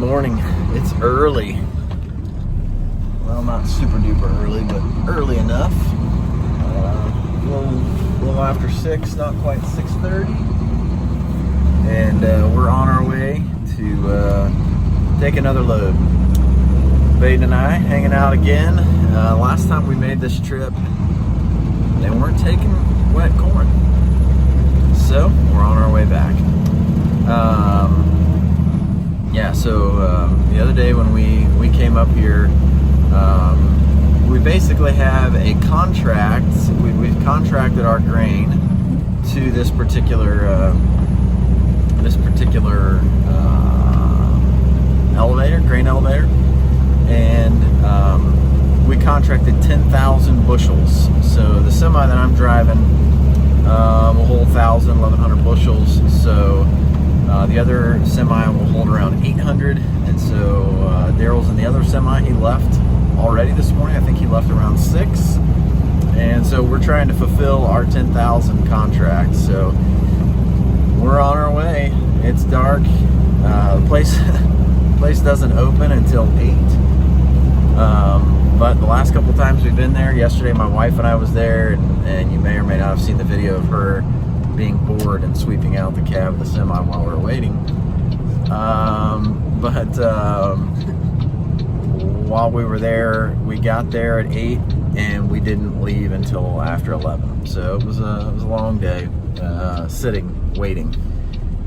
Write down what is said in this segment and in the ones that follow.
morning. It's early. Well, not super duper early, but early enough. A little after 6, not quite 6:30. And we're on our way to take another load. Baden and I hanging out again. Last time we made this trip, they weren't taking wet corn. So we're on our way back. The other day when we came up here, we basically have a contract. We've contracted our grain to this particular grain elevator, and we contracted 10,000 bushels. So the semi that I'm driving will hold 1,100 bushels. So the other semi will hold around 800, and so Daryl's in the other semi. He left already this morning. I think he left around 6, and so we're trying to fulfill our 10,000 contract. So we're on our way. It's dark. The place doesn't open until 8. But the last couple times we've been there, yesterday my wife and I was there, and you may or may not have seen the video of her being bored and sweeping out the cab of the semi while we were waiting. While we were there, we got there at 8 and we didn't leave until after 11. So it was a long day, sitting, waiting.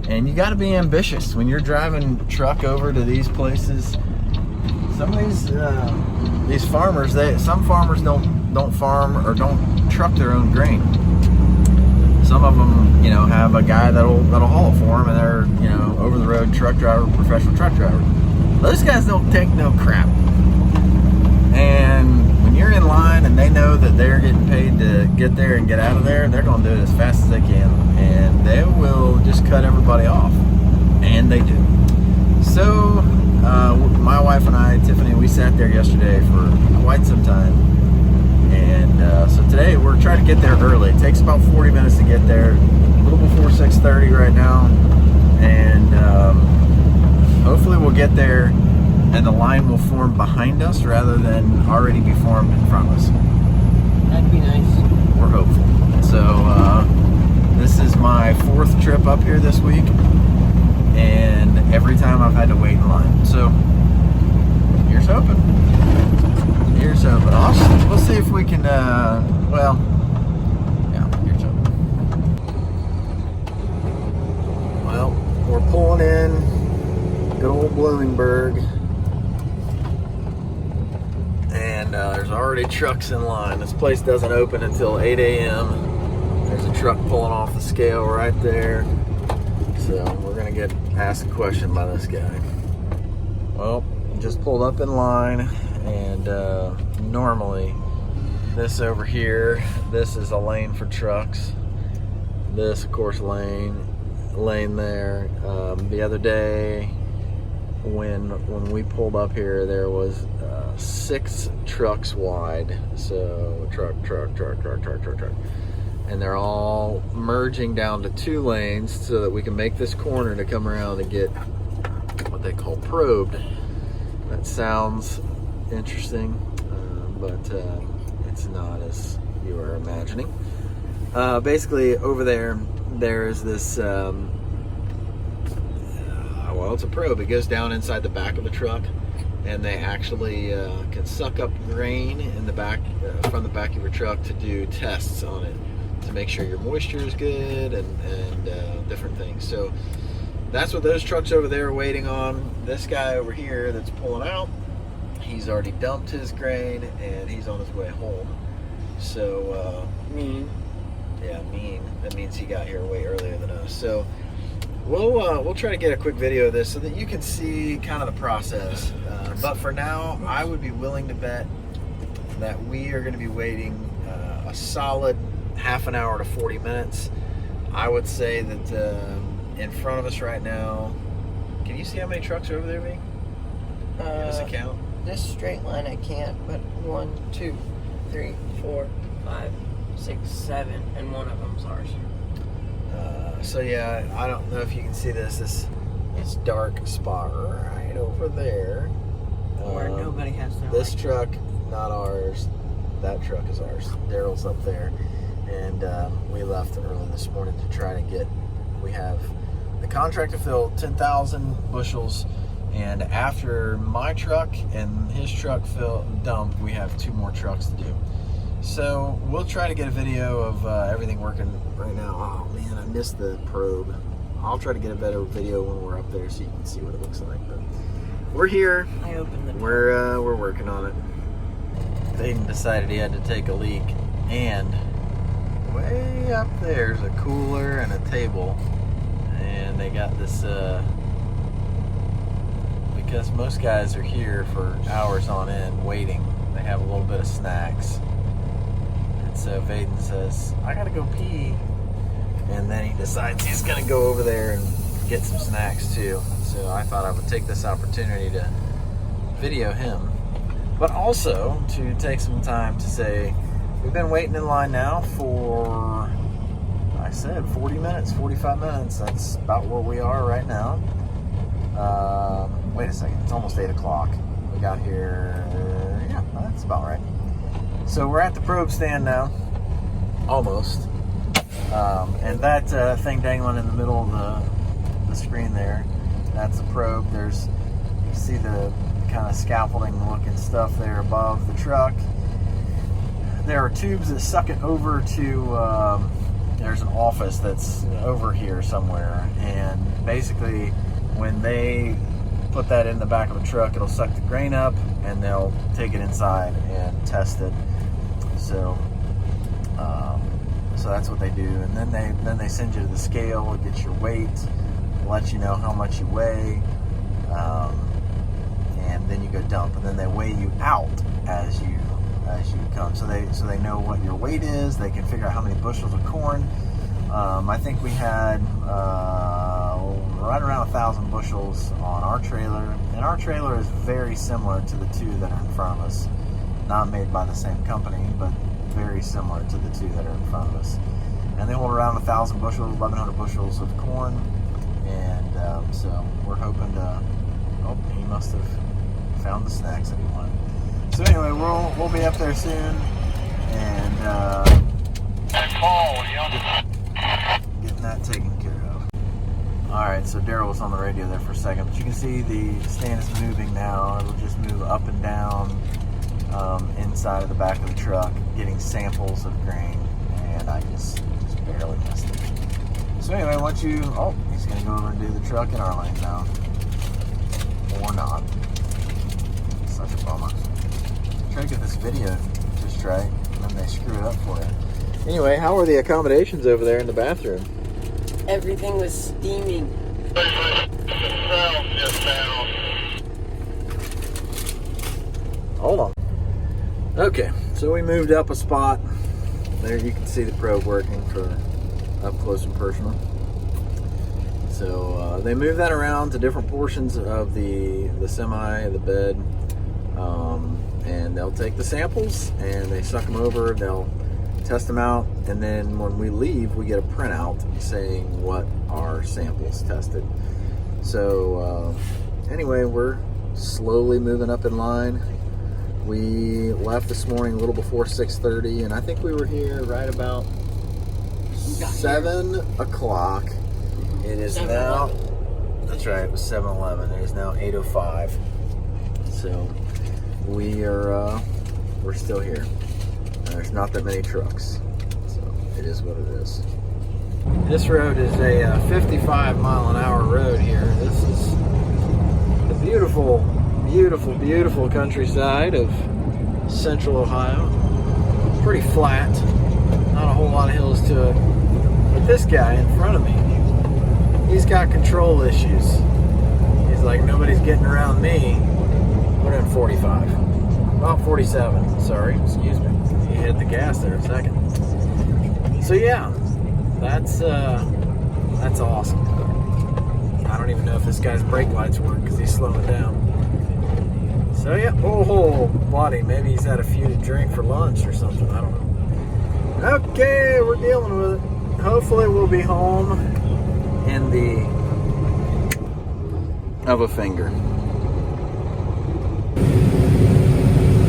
And you got to be ambitious when you're driving truck over to these places. Some of these farmers, some farmers don't farm or don't truck their own grain. Some of them, have a guy that'll haul it for them, and they're, over the road truck driver, professional truck driver. Those guys don't take no crap. And when you're in line and they know that they're getting paid to get there and get out of there, they're going to do it as fast as they can, and they will just cut everybody off, and they do. So my wife and I, Tiffany, we sat there yesterday for quite some time, and so today we're trying to get there early. It takes about 40 minutes to get there, a little before 6:30 right now, and hopefully we'll get there and the line will form behind us rather than already be formed in front of us. That'd be nice. We're hopeful. So this is my 4th trip up here this week, and every time I've had to wait in line. So here's hoping. Here's hoping. We'll see if we can, here's hoping. Well, we're pulling in good old Bloomingburg. And there's already trucks in line. This place doesn't open until 8 a.m. There's a truck pulling off the scale right there. So we're going to get asked a question by this guy. Well, just pulled up in line, and normally this over here, this is a lane for trucks. This, of course, lane there. The other day when we pulled up here, there was 6 trucks wide. So truck, and they're all merging down to 2 lanes so that we can make this corner to come around and get what they call probed. That sounds interesting, but it's not as you were imagining. Basically, over there's this it's a probe. It goes down inside the back of the truck, and they actually can suck up grain in the back from the back of your truck to do tests on it to make sure your moisture is good and different things. So that's what those trucks over there are waiting on. This guy over here that's pulling out, he's already dumped his grain and he's on his way home. So mean. That means he got here way earlier than us. So we'll try to get a quick video of this so that you can see kind of the process. But for now, I would be willing to bet that we are going to be waiting a solid half an hour to 40 minutes. I would say that in front of us right now, can you see how many trucks are over there, V? Give us a count. This straight line I can't, but 1, 2, 3, 4, 5, 6, 7, and one of them's ours. So yeah, I don't know if you can see this dark spot right over over there. Where nobody has their This light. truck, not ours. That truck is ours. Daryl's up there. And we left early this morning to try to get, we have the contract to fill 10,000 bushels. And after my truck and his truck dumped, we have 2 more trucks to do. So we'll try to get a video of everything working right now. Oh man, I missed the probe. I'll try to get a better video when we're up there so you can see what it looks like. But we're here. I opened the door. We're working on it. Hayden decided he had to take a leak, and way up there's a cooler and a table, and they got this because most guys are here for hours on end waiting. They have a little bit of snacks, and so Hayden says, "I gotta go pee," and then he decides he's gonna go over there and get some snacks too. So I thought I would take this opportunity to video him, but also to take some time to say we've been waiting in line now for, I said 40 minutes, 45 minutes. That's about where we are right now. Wait a second, it's almost 8 o'clock. We got here, yeah, that's about right. So we're at the probe stand now, almost. And that thing dangling in the middle of the screen there, that's a probe. There's, you see the kind of scaffolding looking stuff there above the truck. There are tubes that suck it over to, there's an office that's over here somewhere, and basically when they put that in the back of a truck, it'll suck the grain up and they'll take it inside and test it. So so that's what they do, and then they send you to the scale. It gets your weight, let you know how much you weigh, and then you go dump, and then they weigh you out as you come. So they know what your weight is. They can figure out how many bushels of corn. I think we had right around 1,000 bushels on our trailer, and our trailer is very similar to the 2 that are in front of us. Not made by the same company, but very similar to the 2 that are in front of us. And they hold around 1,000 bushels, 1,100 bushels of corn. And so we're hoping to, oh, he must have found the snacks that he wanted. So anyway, we'll be up there soon, and getting that taken care of. Alright, so Daryl was on the radio there for a second, but you can see the stand is moving now. It'll just move up and down inside of the back of the truck, getting samples of grain, and I just barely missed it. So anyway, once you, oh, he's going to go over and do the truck in our lane now. Or not. Such a bummer. Try to get this video just right, and then they screw it up for you. Anyway, how are the accommodations over there in the bathroom? Everything was steaming. Hold on. Okay, so we moved up a spot. There you can see the probe working for up close and personal. So they move that around to different portions of the semi, the bed, and they'll take the samples and they suck them over. They'll test them out, and then when we leave, we get a printout saying what our samples tested. So anyway, we're slowly moving up in line. We left this morning a little before 6:30, and I think we were here right about 7 o'clock. It is now, that's right, it was 7:11. It is now 8:05. So we're still here. There's not that many trucks, so it is what it is. This road is a 55-mile-an-hour road here. This is the beautiful, beautiful, beautiful countryside of central Ohio. Pretty flat, not a whole lot of hills to it. But this guy in front of me, he's got control issues. He's like, nobody's getting around me. We're in 45. Well, 47, sorry, excuse me. He hit the gas there a second. So yeah, that's awesome. I don't even know if this guy's brake lights work because he's slowing down. So yeah, oh buddy, maybe he's had a few to drink for lunch or something, I don't know. Okay, we're dealing with it. Hopefully we'll be home in the of a finger.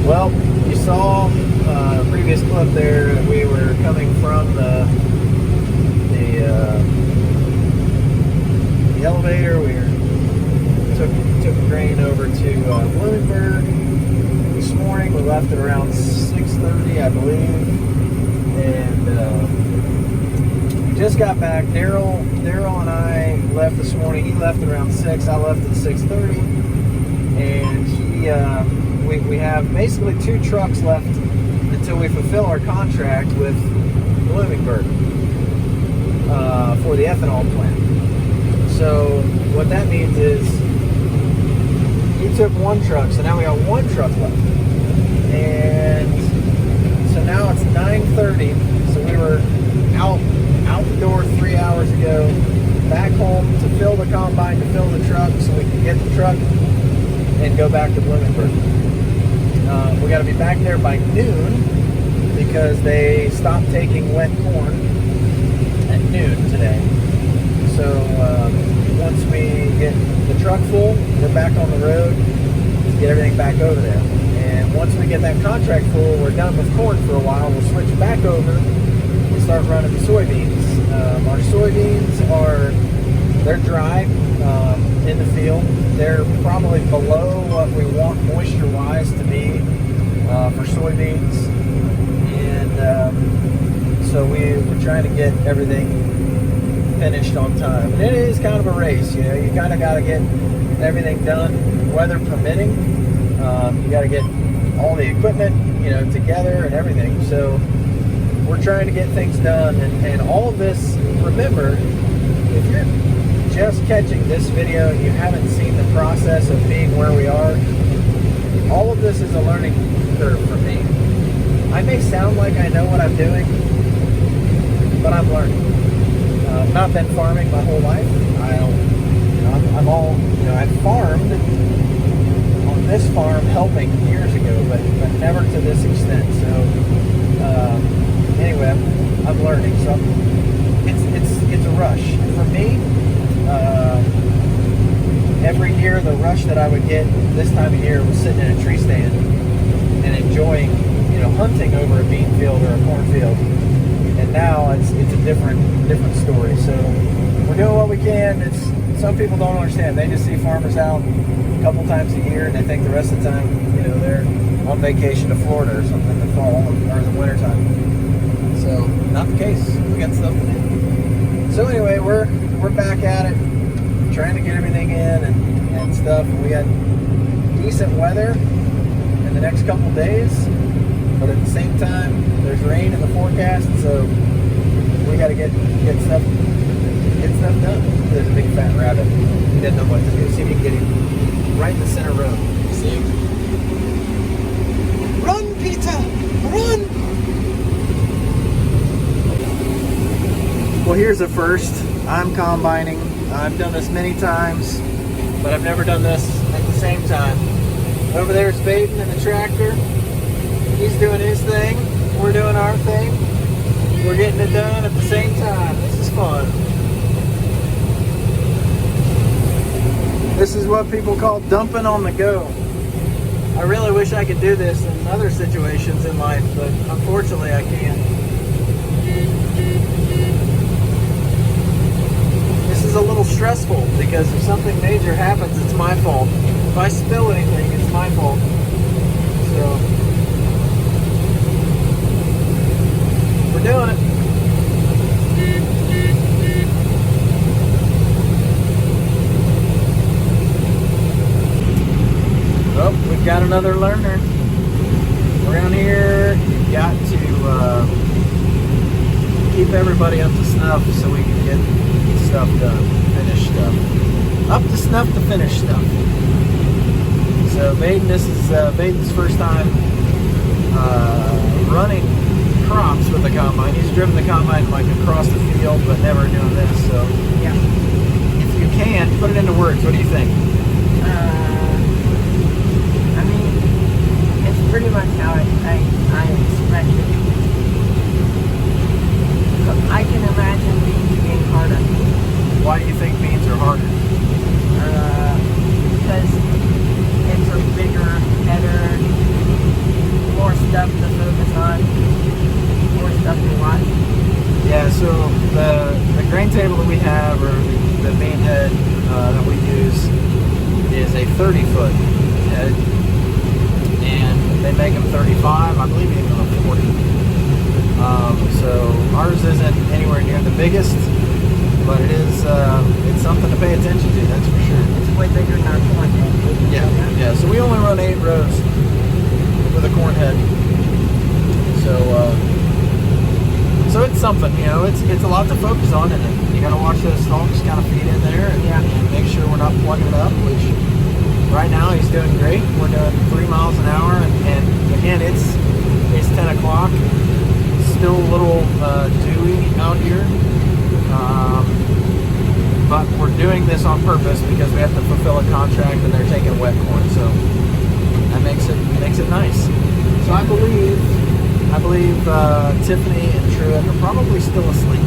Well, you saw a previous clip there. We were coming from the elevator. We took the grain over to Bloomingburg this morning. We left at around 6:30, I believe, and we just got back. Daryl and I left this morning. He left at around 6. I left at 6:30, and we have basically 2 trucks left until we fulfill our contract with Bloomingburg for the ethanol plant. So what that means is he took 1 truck, so now we got 1 truck left. And so now it's 9:30, so we were out the door 3 hours ago, back home to fill the combine, to fill the truck so we can get the truck and go back to Bloomingburg. We got to be back there by noon because they stopped taking wet corn at noon today. So once we get the truck full, we're back on the road to get everything back over there. And once we get that contract full, we're done with corn for a while. We'll switch back over and start running the soybeans. Our soybeans they're dry in the field. They're probably below what we want moisture-wise to be for soybeans. And so we're trying to get everything finished on time. And it is kind of a race, you know. You kind of got to get everything done, weather permitting. You got to get all the equipment, you know, together and everything. So we're trying to get things done, and all of this, remember, if you're just catching this video and you haven't seen the process of being where we are, all of this is a learning curve for me. I may sound like I know what I'm doing, but I'm learning. I've not been farming my whole life. I farmed on this farm helping years ago, but never to this extent. So anyway, I'm learning. So it's a rush for me. Every year, the rush that I would get this time of year was sitting in a tree stand and enjoying, you know, hunting over a bean field or a cornfield. And now it's a different story. So we're doing what we can. Some people don't understand. They just see farmers out a couple times a year, and they think the rest of the time, you know, they're on vacation to Florida or something in the fall or the winter time. So not the case. We got stuff to do. So anyway, we're back at it, trying to get everything in and stuff. We got decent weather in the next couple of days, but at the same time, there's rain in the forecast, so we got to get stuff done. There's a big fat rabbit. He didn't know what to do. See if you can get him right in the center row. See him? Run, Peter! Run! Well, here's a first. I'm combining. I've done this many times, but I've never done this at the same time. Over there's Baden in the tractor. He's doing his thing. We're doing our thing. We're getting it done at the same time. This is fun. This is what people call dumping on the go. I really wish I could do this in other situations in life, but unfortunately I can't. This is a little stressful because if something major happens, it's my fault. If I spill anything, it's my fault. So we're doing it. Oh, we've got another learner. Around here, you've got to keep everybody up to snuff so we can get stuff done, finish stuff. Up to snuff to finish stuff. So Baden, this is Baden's first time running crops with the combine. He's driven the combine like across the field, but never doing this. So yeah, if you can, put it into words. What do you think? I mean, it's pretty much how I expected. I can imagine beans being harder. Why do you think beans are harder? Because it's a bigger header. head, and they make them 35. I believe even a 40. So ours isn't anywhere near the biggest, but it is. It's something to pay attention to. That's for sure. It's way bigger than our corn head. Yeah. So we only run 8 rows with a corn head. So it's something, it's a lot to focus on, and you got to watch those stalks kind of feed in there and make sure we're not plugging it up, which right now he's doing great. We're doing 3 miles an hour, and again, it's 10 o'clock. It's still a little dewy out here, but we're doing this on purpose because we have to fulfill a contract, and they're taking wet corn, so that makes it nice. So I believe Tiffany and Truett are probably still asleep.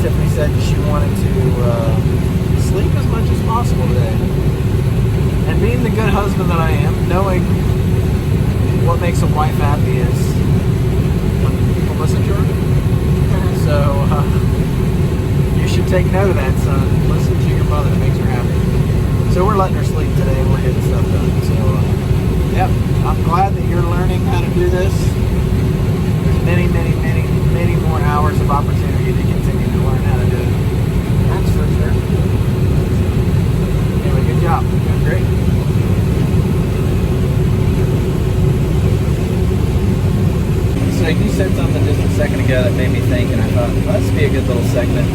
Tiffany said she wanted to sleep as much as possible today. And being the good husband that I am, knowing what makes a wife happy is when people listen to her. So you should take note of that, son. Listen to your mother. It makes her happy. So we're letting her sleep today, and we're getting stuff done. So yep, I'm glad that you're learning how to do this. There's many more hours of opportunity to continue to learn how to do it. That's for sure. Anyway, good job. You're doing great. So you said something just a second ago that made me think, and I thought, well, this would be a good little segment.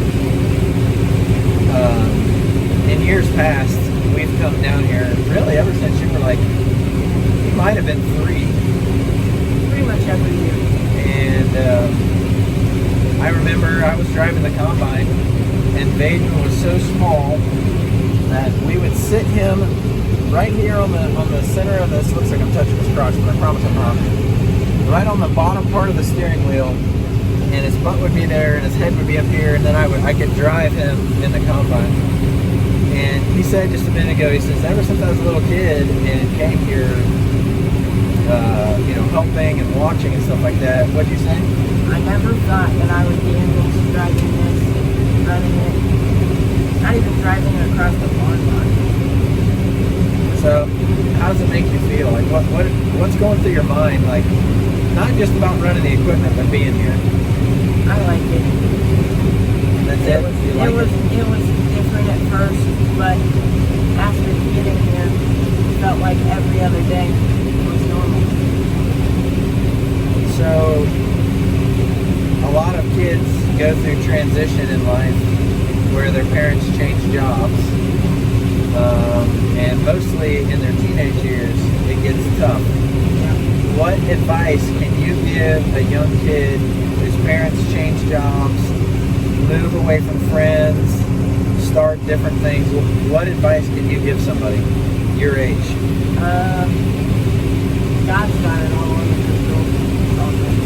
In years past, we've come down here, really ever since you were like, you might have been 3. Pretty much every year. And I remember I was driving the combine, and Vaden was so small that we would sit him right here on the center of this. Looks like I'm touching his crotch, but I promise I'm not. Right on the bottom part of the steering wheel, and his butt would be there, and his head would be up here, and then I could drive him in the combine. And he said just a minute ago, he says, ever since I was a little kid and came here, helping and watching and stuff like that. What'd you say? I never thought that I would be able to driving this, running it, not even driving it across the farm lot. So, how does it make you feel? Like, what's going through your mind? Like, not just about running the equipment, but being here. I like it. That's it. It was different at first, but after getting here, it felt like every other day was normal. So, a lot of kids go through transition in life where their parents change jobs, and mostly in their teenage years, it gets tough. Yeah. What advice can you give a young kid whose parents change jobs, move away from friends, start different things? What advice can you give somebody your age? God's got it all under control. It's all good.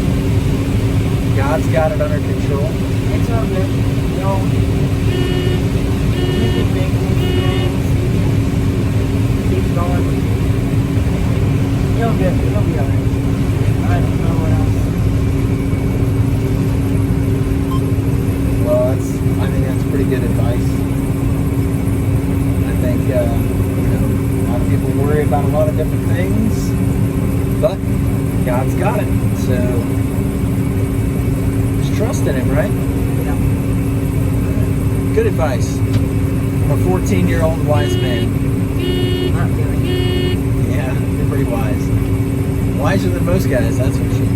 God's got it under control. It's all good. You can make things. Keep going. You'll be alright. I don't know what else. Well, I think that's pretty good advice. I think a lot of people worry about a lot of different things, but God's got it. So just trust in Him, right? Yeah. Good advice from a 14-year-old wise man. Not really. Yeah, you're pretty wise. Wiser than most guys, that's for sure.